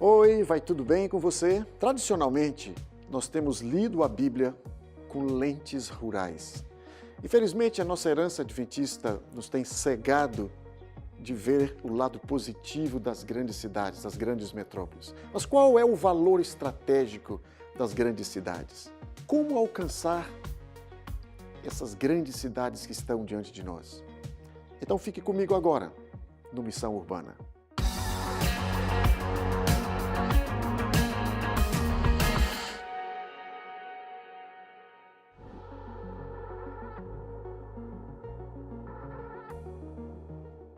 Oi, vai tudo bem com você? Tradicionalmente, nós temos lido a Bíblia com lentes rurais. Infelizmente, a nossa herança adventista nos tem cegado de ver o lado positivo das grandes cidades, das grandes metrópoles. Mas qual é o valor estratégico das grandes cidades? Como alcançar essas grandes cidades que estão diante de nós? Então fique comigo agora no Missão Urbana.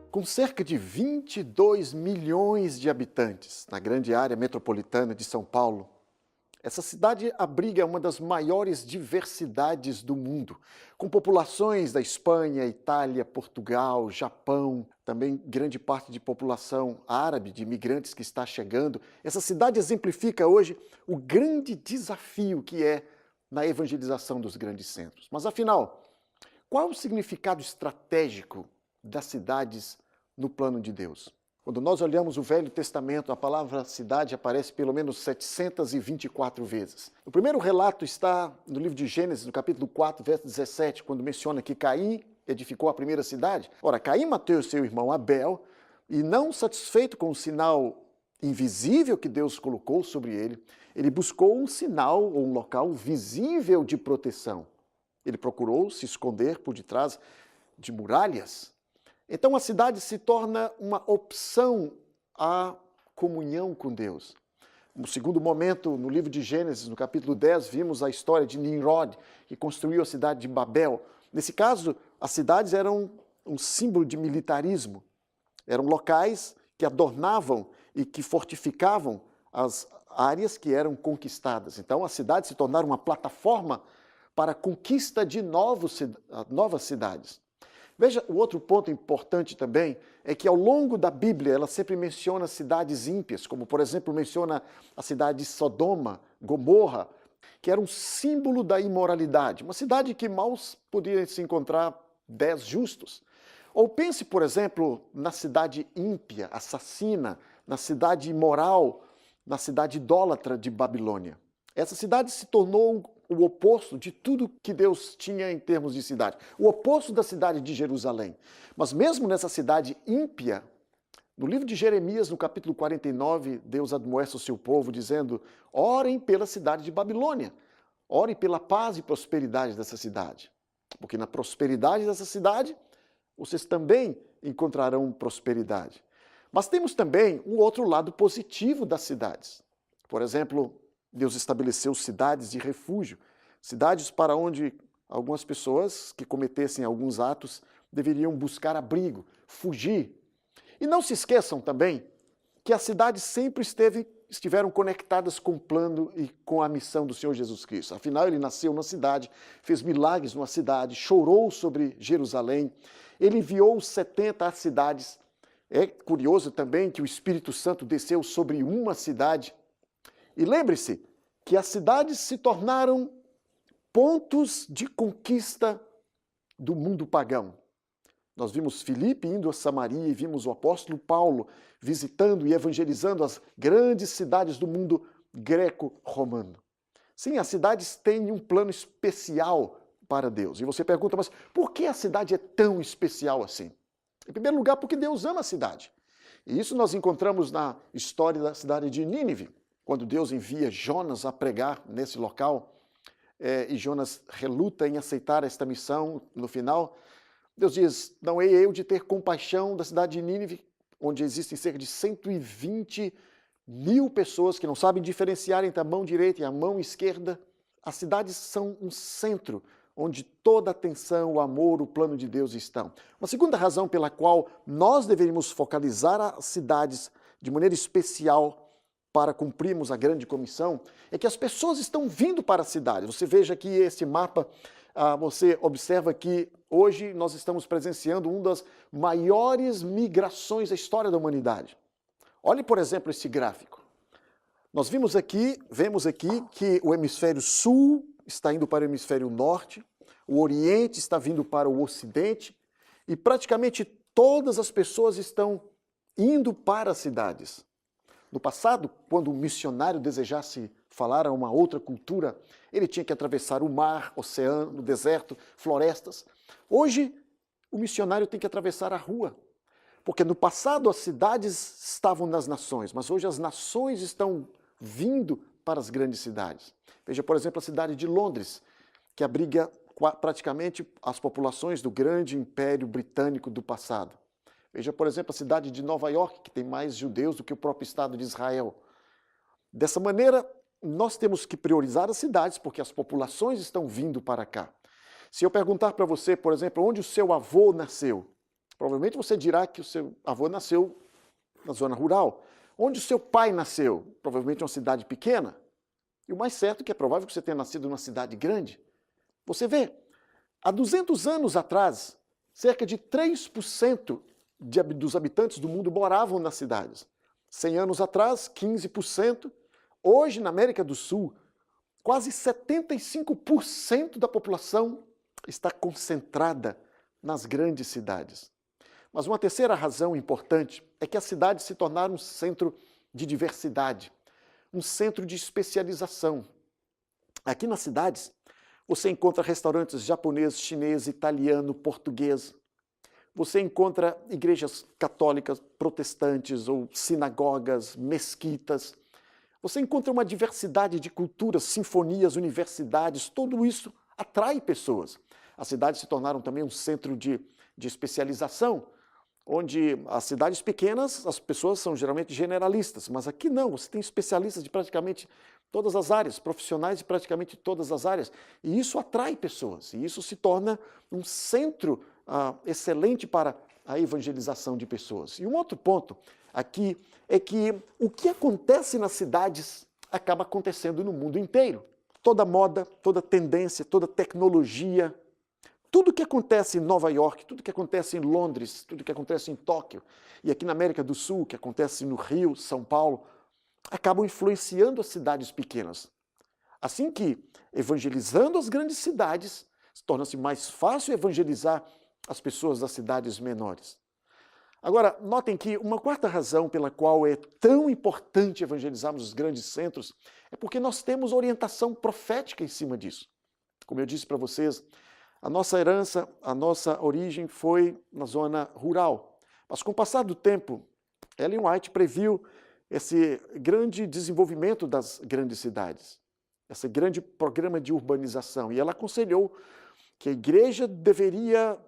Com cerca de 22 milhões de habitantes na grande área metropolitana de São Paulo, essa cidade abriga uma das maiores diversidades do mundo, com populações da Espanha, Itália, Portugal, Japão, também grande parte de população árabe, de imigrantes que está chegando. Essa cidade exemplifica hoje o grande desafio que é na evangelização dos grandes centros. Mas afinal, qual é o significado estratégico das cidades no plano de Deus? Quando nós olhamos o Velho Testamento, a palavra cidade aparece pelo menos 724 vezes. O primeiro relato está no livro de Gênesis, no capítulo 4, verso 17, quando menciona que Caim edificou a primeira cidade. Ora, Caim matou seu irmão Abel e, não satisfeito com o sinal invisível que Deus colocou sobre ele, ele buscou um sinal ou um local visível de proteção. Ele procurou se esconder por detrás de muralhas. Então a cidade se torna uma opção à comunhão com Deus. No segundo momento, no livro de Gênesis, no capítulo 10, vimos a história de Nimrod, que construiu a cidade de Babel. Nesse caso, as cidades eram um símbolo de militarismo. Eram locais que adornavam e que fortificavam as áreas que eram conquistadas. Então as cidades se tornaram uma plataforma para a conquista de novas cidades. Veja, o outro ponto importante também é que ao longo da Bíblia ela sempre menciona cidades ímpias, como por exemplo menciona a cidade de Sodoma, Gomorra, que era um símbolo da imoralidade, uma cidade que mal podia se encontrar 10 justos. Ou pense, por exemplo, na cidade ímpia, assassina, na cidade imoral, na cidade idólatra de Babilônia. Essa cidade se tornou o oposto de tudo que Deus tinha em termos de cidade. O oposto da cidade de Jerusalém. Mas mesmo nessa cidade ímpia, no livro de Jeremias, no capítulo 49, Deus admoesta o seu povo dizendo: orem pela cidade de Babilônia. Orem pela paz e prosperidade dessa cidade. Porque na prosperidade dessa cidade, vocês também encontrarão prosperidade. Mas temos também um outro lado positivo das cidades. Por exemplo, Deus estabeleceu cidades de refúgio, cidades para onde algumas pessoas que cometessem alguns atos deveriam buscar abrigo, fugir. E não se esqueçam também que as cidades sempre estiveram conectadas com o plano e com a missão do Senhor Jesus Cristo. Afinal, ele nasceu na cidade, fez milagres numa cidade, chorou sobre Jerusalém, ele enviou 70 cidades. É curioso também que o Espírito Santo desceu sobre uma cidade. E lembre-se que as cidades se tornaram pontos de conquista do mundo pagão. Nós vimos Filipe indo a Samaria e vimos o apóstolo Paulo visitando e evangelizando as grandes cidades do mundo greco-romano. Sim, as cidades têm um plano especial para Deus. E você pergunta, mas por que a cidade é tão especial assim? Em primeiro lugar, porque Deus ama a cidade. E isso nós encontramos na história da cidade de Nínive. Quando Deus envia Jonas a pregar nesse local, e Jonas reluta em aceitar esta missão, no final, Deus diz: não hei eu de ter compaixão da cidade de Nínive, onde existem cerca de 120 mil pessoas que não sabem diferenciar entre a mão direita e a mão esquerda. As cidades são um centro onde toda a atenção, o amor, o plano de Deus estão. Uma segunda razão pela qual nós deveríamos focalizar as cidades de maneira especial para cumprirmos a grande comissão, é que as pessoas estão vindo para a cidade. Você veja aqui esse mapa, você observa que hoje nós estamos presenciando uma das maiores migrações da história da humanidade. Olhe, por exemplo, esse gráfico. Nós vemos aqui que o hemisfério sul está indo para o hemisfério norte, o oriente está vindo para o ocidente, e praticamente todas as pessoas estão indo para as cidades. No passado, quando um missionário desejasse falar a uma outra cultura, ele tinha que atravessar o mar, oceano, deserto, florestas. Hoje, o missionário tem que atravessar a rua. Porque no passado as cidades estavam nas nações, mas hoje as nações estão vindo para as grandes cidades. Veja, por exemplo, a cidade de Londres, que abriga praticamente as populações do grande império britânico do passado. Veja, por exemplo, a cidade de Nova York, que tem mais judeus do que o próprio Estado de Israel. Dessa maneira, nós temos que priorizar as cidades, porque as populações estão vindo para cá. Se eu perguntar para você, por exemplo, onde o seu avô nasceu, provavelmente você dirá que o seu avô nasceu na zona rural. Onde o seu pai nasceu? Provavelmente uma cidade pequena. E o mais certo é que é provável que você tenha nascido numa cidade grande. Você vê, há 200 anos atrás, cerca de 3% dos habitantes do mundo moravam nas cidades. 100 anos atrás, 15%. Hoje, na América do Sul, quase 75% da população está concentrada nas grandes cidades. Mas uma terceira razão importante é que as cidades se tornaram um centro de diversidade, um centro de especialização. Aqui nas cidades, você encontra restaurantes japonês, chinês, italiano, português. Você encontra igrejas católicas, protestantes ou sinagogas, mesquitas. Você encontra uma diversidade de culturas, sinfonias, universidades, tudo isso atrai pessoas. As cidades se tornaram também um centro de especialização, onde as cidades pequenas, as pessoas são geralmente generalistas, mas aqui não, você tem especialistas de praticamente todas as áreas, profissionais de praticamente todas as áreas, e isso atrai pessoas, e isso se torna um centro excelente para a evangelização de pessoas. E um outro ponto aqui é que o que acontece nas cidades acaba acontecendo no mundo inteiro. Toda moda, toda tendência, toda tecnologia, tudo que acontece em Nova York, tudo que acontece em Londres, tudo que acontece em Tóquio, e aqui na América do Sul, que acontece no Rio, São Paulo, acabam influenciando as cidades pequenas. Assim que, evangelizando as grandes cidades, torna-se mais fácil evangelizar as pessoas das cidades menores. Agora, notem que uma quarta razão pela qual é tão importante evangelizarmos os grandes centros é porque nós temos orientação profética em cima disso. Como eu disse para vocês, a nossa herança, a nossa origem foi na zona rural. Mas com o passar do tempo, Ellen White previu esse grande desenvolvimento das grandes cidades, esse grande programa de urbanização. E ela aconselhou que a igreja deveria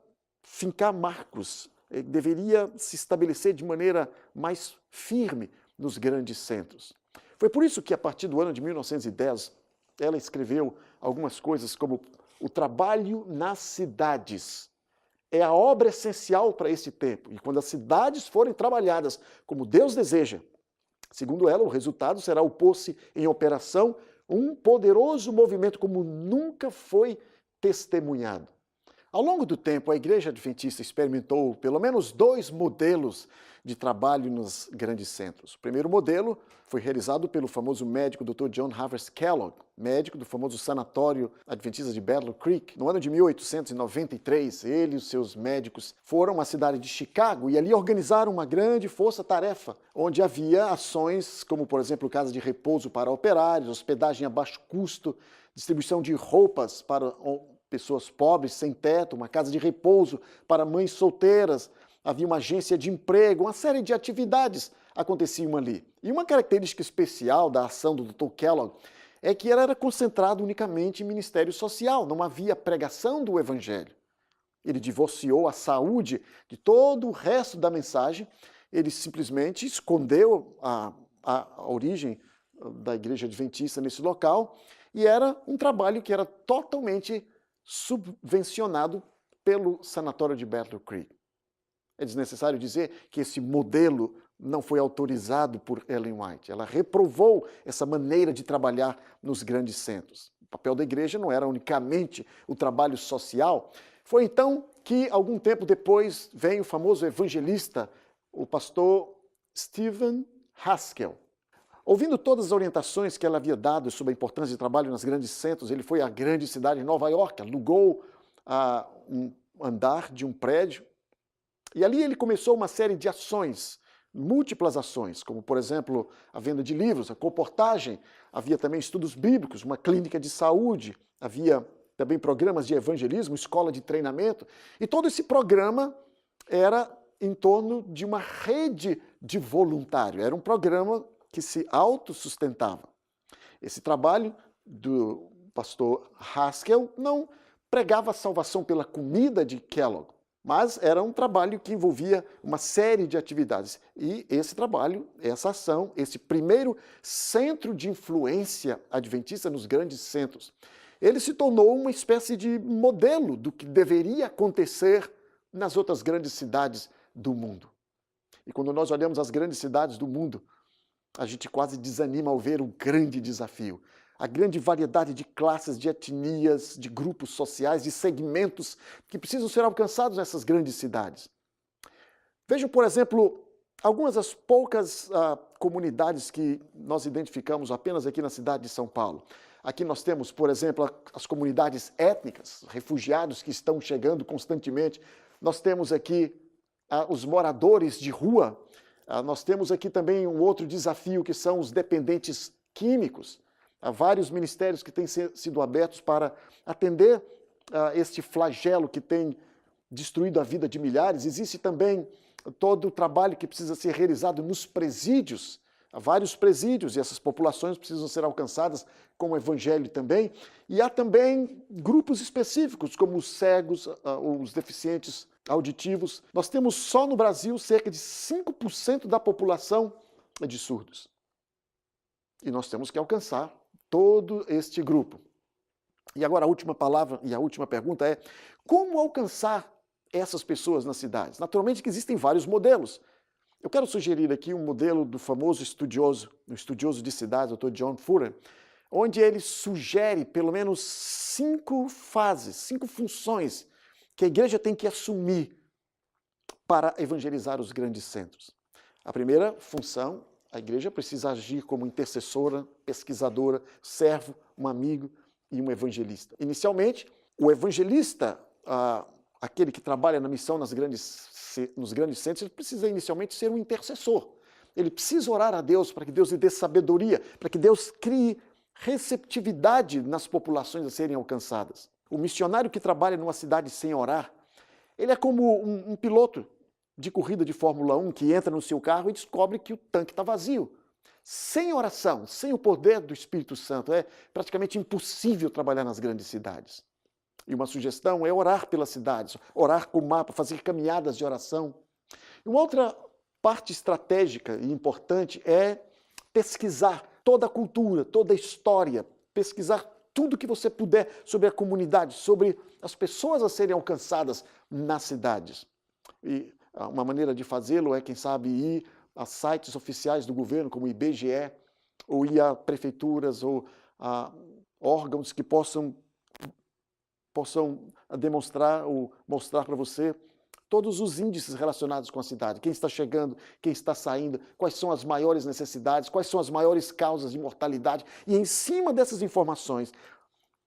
fincar marcos, deveria se estabelecer de maneira mais firme nos grandes centros. Foi por isso que, a partir do ano de 1910, ela escreveu algumas coisas como: o trabalho nas cidades é a obra essencial para esse tempo. E quando as cidades forem trabalhadas como Deus deseja, segundo ela, o resultado será o pôr-se em operação um poderoso movimento como nunca foi testemunhado. Ao longo do tempo, a Igreja Adventista experimentou pelo menos 2 modelos de trabalho nos grandes centros. O primeiro modelo foi realizado pelo famoso médico Dr. John Harvest Kellogg, médico do famoso sanatório adventista de Battle Creek. No ano de 1893, ele e os seus médicos foram à cidade de Chicago e ali organizaram uma grande força-tarefa, onde havia ações como, por exemplo, casa de repouso para operários, hospedagem a baixo custo, distribuição de roupas para pessoas pobres, sem teto, uma casa de repouso para mães solteiras, havia uma agência de emprego, uma série de atividades aconteciam ali. E uma característica especial da ação do Dr. Kellogg é que ela era concentrada unicamente em ministério social, não havia pregação do evangelho. Ele divorciou a saúde de todo o resto da mensagem, ele simplesmente escondeu a origem da Igreja Adventista nesse local, e era um trabalho que era totalmente subvencionado pelo sanatório de Battle Creek. É desnecessário dizer que esse modelo não foi autorizado por Ellen White. Ela reprovou essa maneira de trabalhar nos grandes centros. O papel da igreja não era unicamente o trabalho social. Foi então que, algum tempo depois, vem o famoso evangelista, o pastor Stephen Haskell. Ouvindo todas as orientações que ela havia dado sobre a importância de trabalho nos grandes centros, ele foi à grande cidade de Nova York, alugou um andar de um prédio, e ali ele começou uma série de ações múltiplas ações, como, por exemplo, a venda de livros, a colportagem, havia também estudos bíblicos, uma clínica de saúde, havia também programas de evangelismo, escola de treinamento, e todo esse programa era em torno de uma rede de voluntário, era um programa que se autossustentava. Esse trabalho do pastor Haskell não pregava a salvação pela comida de Kellogg, mas era um trabalho que envolvia uma série de atividades. E esse trabalho, essa ação, esse primeiro centro de influência adventista nos grandes centros, ele se tornou uma espécie de modelo do que deveria acontecer nas outras grandes cidades do mundo. E quando nós olhamos as grandes cidades do mundo, a gente quase desanima ao ver o grande desafio. A grande variedade de classes, de etnias, de grupos sociais, de segmentos que precisam ser alcançados nessas grandes cidades. Vejam, por exemplo, algumas das poucas comunidades que nós identificamos apenas aqui na cidade de São Paulo. Aqui nós temos, por exemplo, as comunidades étnicas, refugiados que estão chegando constantemente. Nós temos aqui os moradores de rua. Nós temos aqui também um outro desafio que são os dependentes químicos. Há vários ministérios que têm sido abertos para atender este flagelo que tem destruído a vida de milhares. Existe também todo o trabalho que precisa ser realizado nos presídios. Há vários presídios e essas populações precisam ser alcançadas com o evangelho também. E há também grupos específicos, como os cegos, os deficientes auditivos. Nós temos só no Brasil cerca de 5% da população de surdos. E nós temos que alcançar todo este grupo. E agora a última palavra e a última pergunta é: como alcançar essas pessoas nas cidades? Naturalmente que existem vários modelos. Eu quero sugerir aqui um modelo do famoso estudioso, o estudioso de cidades, Dr. John Fuller, onde ele sugere pelo menos 5 fases, 5 funções que a igreja tem que assumir para evangelizar os grandes centros. A primeira função, a igreja precisa agir como intercessora, pesquisadora, servo, um amigo e um evangelista. Inicialmente, o evangelista, aquele que trabalha na missão nos grandes centros, ele precisa inicialmente ser um intercessor. Ele precisa orar a Deus para que Deus lhe dê sabedoria, para que Deus crie receptividade nas populações a serem alcançadas. O missionário que trabalha numa cidade sem orar, ele é como um piloto de corrida de Fórmula 1 que entra no seu carro e descobre que o tanque está vazio. Sem oração, sem o poder do Espírito Santo, é praticamente impossível trabalhar nas grandes cidades. E uma sugestão é orar pelas cidades, orar com mapa, fazer caminhadas de oração. E uma outra parte estratégica e importante é pesquisar toda a cultura, toda a história, pesquisar tudo que você puder sobre a comunidade, sobre as pessoas a serem alcançadas nas cidades. E uma maneira de fazê-lo é, quem sabe, ir a sites oficiais do governo, como o IBGE, ou ir a prefeituras ou a órgãos que possam demonstrar ou mostrar para você todos os índices relacionados com a cidade. Quem está chegando, quem está saindo, quais são as maiores necessidades, quais são as maiores causas de mortalidade. E em cima dessas informações,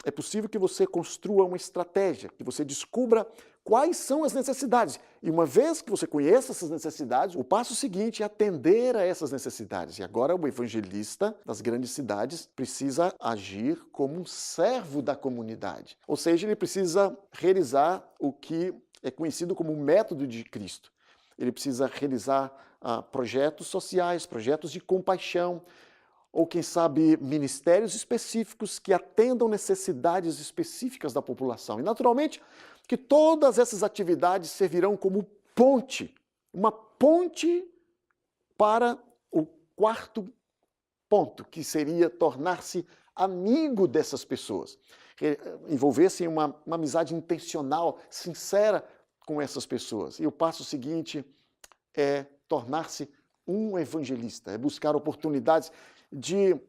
é possível que você construa uma estratégia, que você descubra quais são as necessidades. E uma vez que você conheça essas necessidades, o passo seguinte é atender a essas necessidades. E agora o evangelista das grandes cidades precisa agir como um servo da comunidade. Ou seja, ele precisa realizar o que é conhecido como o método de Cristo. Ele precisa realizar projetos sociais, projetos de compaixão, ou quem sabe ministérios específicos que atendam necessidades específicas da população. E naturalmente que todas essas atividades servirão como ponte, uma ponte para o quarto ponto, que seria tornar-se amigo dessas pessoas, envolver-se em uma amizade intencional, sincera com essas pessoas. E o passo seguinte é tornar-se um evangelista, é buscar oportunidades de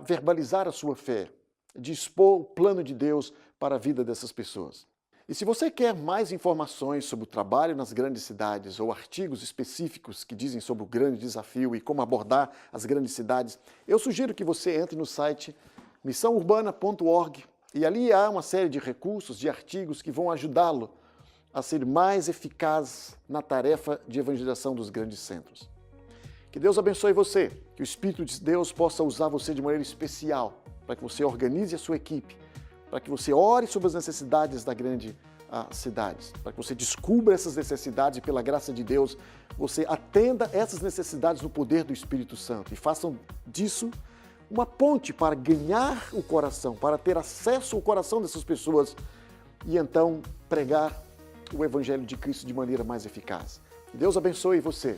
verbalizar a sua fé, de expor o plano de Deus para a vida dessas pessoas. E se você quer mais informações sobre o trabalho nas grandes cidades ou artigos específicos que dizem sobre o grande desafio e como abordar as grandes cidades, eu sugiro que você entre no site missãourbana.org e ali há uma série de recursos, de artigos que vão ajudá-lo a ser mais eficaz na tarefa de evangelização dos grandes centros. Que Deus abençoe você, que o Espírito de Deus possa usar você de maneira especial, para que você organize a sua equipe, para que você ore sobre as necessidades da grande cidade, para que você descubra essas necessidades e, pela graça de Deus, você atenda essas necessidades no poder do Espírito Santo e façam disso uma ponte para ganhar o coração, para ter acesso ao coração dessas pessoas e então pregar o Evangelho de Cristo de maneira mais eficaz. Que Deus abençoe você.